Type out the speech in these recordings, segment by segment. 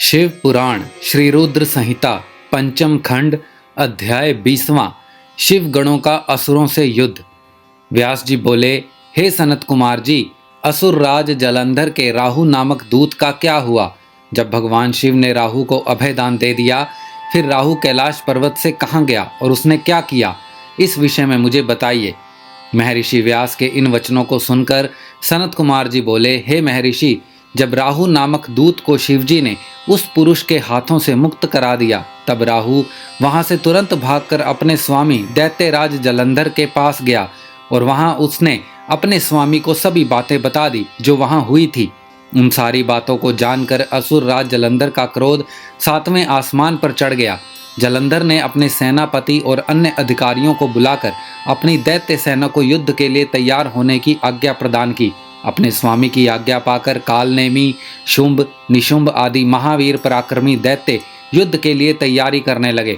शिव पुराण श्री रुद्र संहिता पंचम खंड अध्याय 20वां। शिव गणों का असुरों से युद्ध। व्यास जी बोले, हे सनत कुमार जी, असुर राज जलंधर के राहु नामक दूत का क्या हुआ? जब भगवान शिव ने राहु को अभय दान दे दिया, फिर राहु कैलाश पर्वत से कहाँ गया और उसने क्या किया? इस विषय में मुझे बताइए। महर्षि व्यास के इन वचनों को सुनकर सनत कुमार जी बोले, हे महर्षि, जब राहु नामक दूत को शिवजी ने उस पुरुष के हाथों से मुक्त करा दिया, तब राहु वहां से तुरंत भागकर अपने स्वामी दैत्यराज जलंधर के पास गया और वहां उसने अपने स्वामी को सभी बातें बता दी जो वहां हुई थी। उन सारी बातों को जानकर असुर राज जलंधर का क्रोध 7वें आसमान पर चढ़ गया। जलंधर ने अपने सेनापति और अन्य अधिकारियों को बुलाकर अपनी दैत्य सेना को युद्ध के लिए तैयार होने की आज्ञा प्रदान की। अपने स्वामी की आज्ञा पाकर कालनेमी, शुंभ, निशुंभ आदि महावीर पराक्रमी दैत्य युद्ध के लिए तैयारी करने लगे।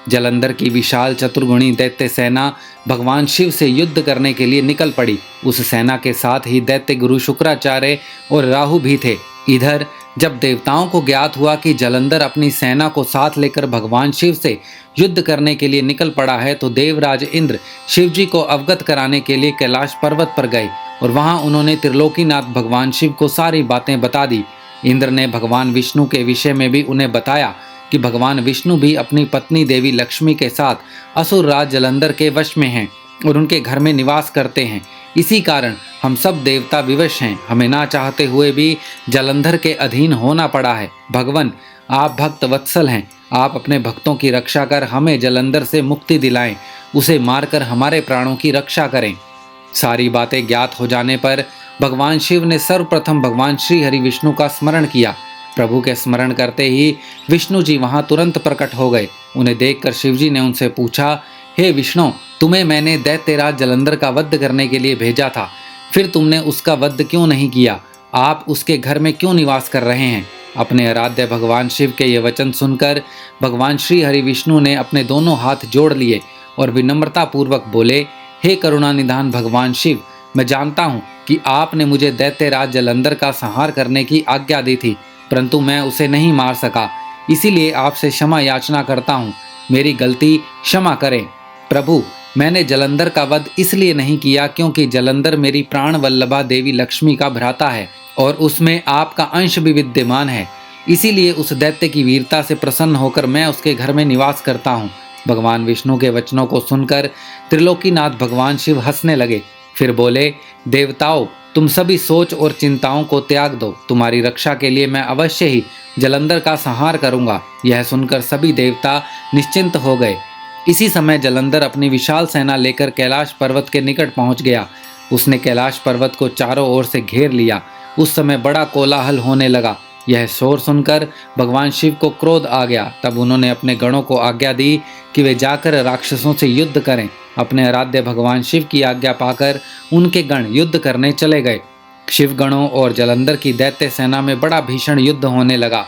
जलंधर की विशाल चतुर्गुणी दैत्य सेना भगवान शिव से युद्ध करने के लिए निकल पड़ी। उस सेना के साथ ही दैत्य गुरु शुक्राचार्य और राहु भी थे। इधर जब देवताओं को ज्ञात हुआ कि जलंधर अपनी सेना को साथ लेकर भगवान शिव से युद्ध करने के लिए निकल पड़ा है, तो देवराज इंद्र शिवजी को अवगत कराने के लिए कैलाश पर्वत पर गए और वहां उन्होंने त्रिलोकीनाथ भगवान शिव को सारी बातें बता दी। इंद्र ने भगवान विष्णु के विषय में भी उन्हें बताया कि भगवान विष्णु भी अपनी पत्नी देवी लक्ष्मी के साथ असुर राज जलंधर के वश में हैं और उनके घर में निवास करते हैं। इसी कारण हम सब देवता विवश हैं। हमें ना चाहते हुए भी जलंधर के अधीन होना पड़ा है। भगवान, आप भक्त वत्सल हैं। आप अपने भक्तों की रक्षा कर हमें जलंधर से मुक्ति दिलाएं, उसे मारकर हमारे प्राणों की रक्षा करें। सारी बातें ज्ञात हो जाने पर भगवान शिव ने सर्वप्रथम भगवान श्री हरि विष्णु का स्मरण किया। प्रभु के स्मरण करते ही विष्णु जी वहां तुरंत प्रकट हो गए। उन्हें देखकर शिवजी ने उनसे पूछा, हे विष्णु, तुम्हें मैंने दैत्यराज जलंधर का वध करने के लिए भेजा था, फिर तुमने उसका वध क्यों नहीं किया? आप उसके घर में क्यों निवास कर रहे हैं? अपने आराध्य भगवान शिव के ये वचन सुनकर भगवान श्री हरि विष्णु ने अपने दोनों हाथ जोड़ लिए और विनम्रता पूर्वक बोले, हे करुणा निधान भगवान शिव, मैं जानता हूँ कि आपने मुझे दैत्यराज जलंधर का संहार करने की आज्ञा दी थी, परंतु मैं उसे नहीं मार सका। इसीलिए आपसे क्षमा याचना करता हूँ, मेरी गलती क्षमा करें। प्रभु, मैंने जलंधर का वध इसलिए नहीं किया क्योंकि जलंधर मेरी प्राण वल्लभा देवी लक्ष्मी का भ्राता है और उसमें आपका अंश भी विद्यमान है। इसीलिए उस दैत्य की वीरता से प्रसन्न होकर मैं उसके घर में निवास करता हूँ। भगवान विष्णु के वचनों को सुनकर त्रिलोकीनाथ भगवान शिव हंसने लगे। फिर बोले, देवताओं, तुम सभी सोच और चिंताओं को त्याग दो। तुम्हारी रक्षा के लिए मैं अवश्य ही जलंधर का संहार करूंगा। यह सुनकर सभी देवता निश्चिंत हो गए। इसी समय जलंधर अपनी विशाल सेना लेकर कैलाश पर्वत के निकट पहुंच गया। उसने कैलाश पर्वत को चारों ओर से घेर लिया। उस समय बड़ा कोलाहल होने लगा। यह शोर सुनकर भगवान शिव को क्रोध आ गया। तब उन्होंने अपने गणों को आज्ञा दी कि वे जाकर राक्षसों से युद्ध करें। अपने आराध्य भगवान शिव की आज्ञा पाकर उनके गण युद्ध करने चले गए। शिवगणों और जलंधर की दैत्य सेना में बड़ा भीषण युद्ध होने लगा।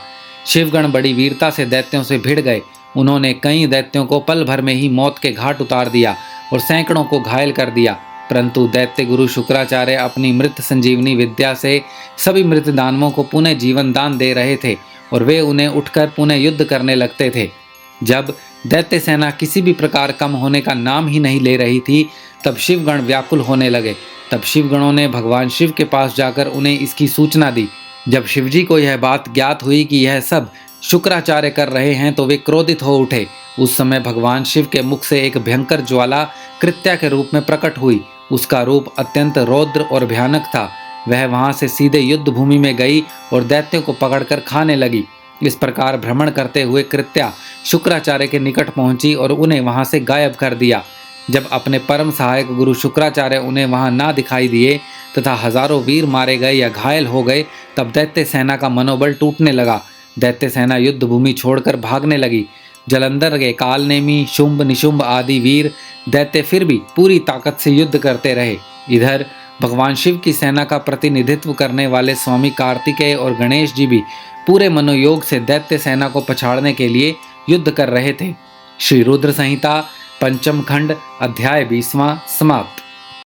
शिवगण बड़ी वीरता से दैत्यों से भिड़ गए। उन्होंने कई दैत्यों को पल भर में ही मौत के घाट उतार दिया और सैकड़ों को घायल कर दिया। परंतु दैत्य गुरु शुक्राचार्य अपनी मृत संजीवनी विद्या से सभी मृत दानवों को पुनः जीवन दान दे रहे थे और वे उन्हें उठकर पुनः युद्ध करने लगते थे। जब दैत्य सेना किसी भी प्रकार कम होने का नाम ही नहीं ले रही थी, तब शिवगण व्याकुल होने लगे। तब शिवगणों ने भगवान शिव के पास जाकर उन्हें इसकी सूचना दी। जब शिवजी को यह बात ज्ञात हुई कि यह सब शुक्राचार्य कर रहे हैं, तो वे क्रोधित हो उठे। उस समय भगवान शिव के मुख से एक भयंकर ज्वाला कृत्या के रूप में प्रकट हुई। उसका रूप अत्यंत रौद्र और भयानक था। वह वहां से सीधे युद्ध भूमि में गई और दैत्यों को पकड़कर खाने लगी। इस प्रकार भ्रमण करते हुए कृत्या शुक्राचार्य के निकट पहुंची और उन्हें वहां से गायब कर दिया। जब अपने परम सहायक गुरु शुक्राचार्य उन्हें वहां ना दिखाई दिए तथा हजारों वीर मारे गए या घायल हो गए, तब दैत्य सेना का मनोबल टूटने लगा। दैत्य सेना युद्ध भूमि छोड़कर भागने लगी। जलंधर के कालनेमी, शुंभ, निशुंभ आदि वीर दैत्य फिर भी पूरी ताकत से युद्ध करते रहे। इधर भगवान शिव की सेना का प्रतिनिधित्व करने वाले स्वामी कार्तिकेय और गणेश जी भी पूरे मनोयोग से दैत्य सेना को पछाड़ने के लिए युद्ध कर रहे थे। श्री रुद्र संहिता पंचम खंड अध्याय 20वां समाप्त।